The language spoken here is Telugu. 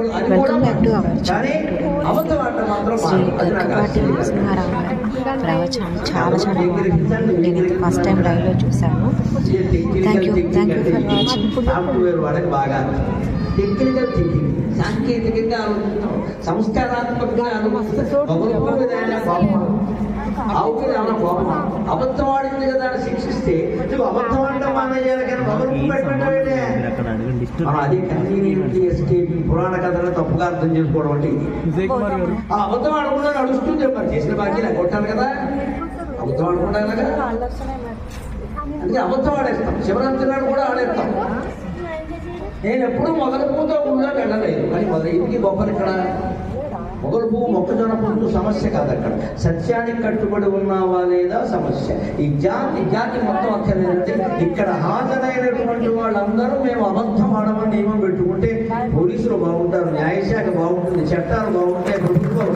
Welcome back to our channel. Shri Garikapati Narasimha Rao గారి ప్రవచనం చాలా చాలా బాగుంది. నేనైతే ఫస్ట్ టైం లైవ్లో చూశాను. Thank you for watching. Technical thinking, సాంకేతికంగా ఆలోచిస్తాం, సంస్కారాత్మకంగా ఆలోచిస్తాం. ఆవుకి ఏమైనా కోపం, అబద్ధం ఆడింది కదా అని శిక్షిస్తే నువ్వు అబద్ధం ఆడడం మానేయాలి కానీ భగవంతుడు పెట్టమంటే అది కన్వీనియంట్ ఎస్కేపింగ్. పురాణ కథలను తప్పుగా అర్థం చేసుకోవడం అంటే ఇది. ఆ అబద్ధం ఆడకుండా నడుస్తుంది మరి చేసిన బాకీ కొట్టాలి కదా. అబద్ధం ఆడకుండా అందుకే అబద్ధం ఆడేస్తాం. శివరాత్రి నాడు కూడా ఆడేస్తాం. నేను ఎప్పుడు మొదలు పూతో ఊళ్ళో వెళ్ళలేదు కానీ మొదలైంది గొప్పలు. ఇక్కడ మొగలు పువ్వు మొక్కజొన్న పువ్వు సమస్య కాదు. అక్కడ సత్యానికి కట్టుబడి ఉన్నావా లేదా సమస్య. ఈ జాతి మొత్తం అక్కర్లేదంటే ఇక్కడ హాజరైనటువంటి వాళ్ళందరూ మేము అబద్ధం ఆడమని నియమం పెట్టుకుంటే పోలీసులు బాగుంటారు, న్యాయశాఖ బాగుంటుంది, చట్టాలు బాగుంటాయి, ప్రభుత్వం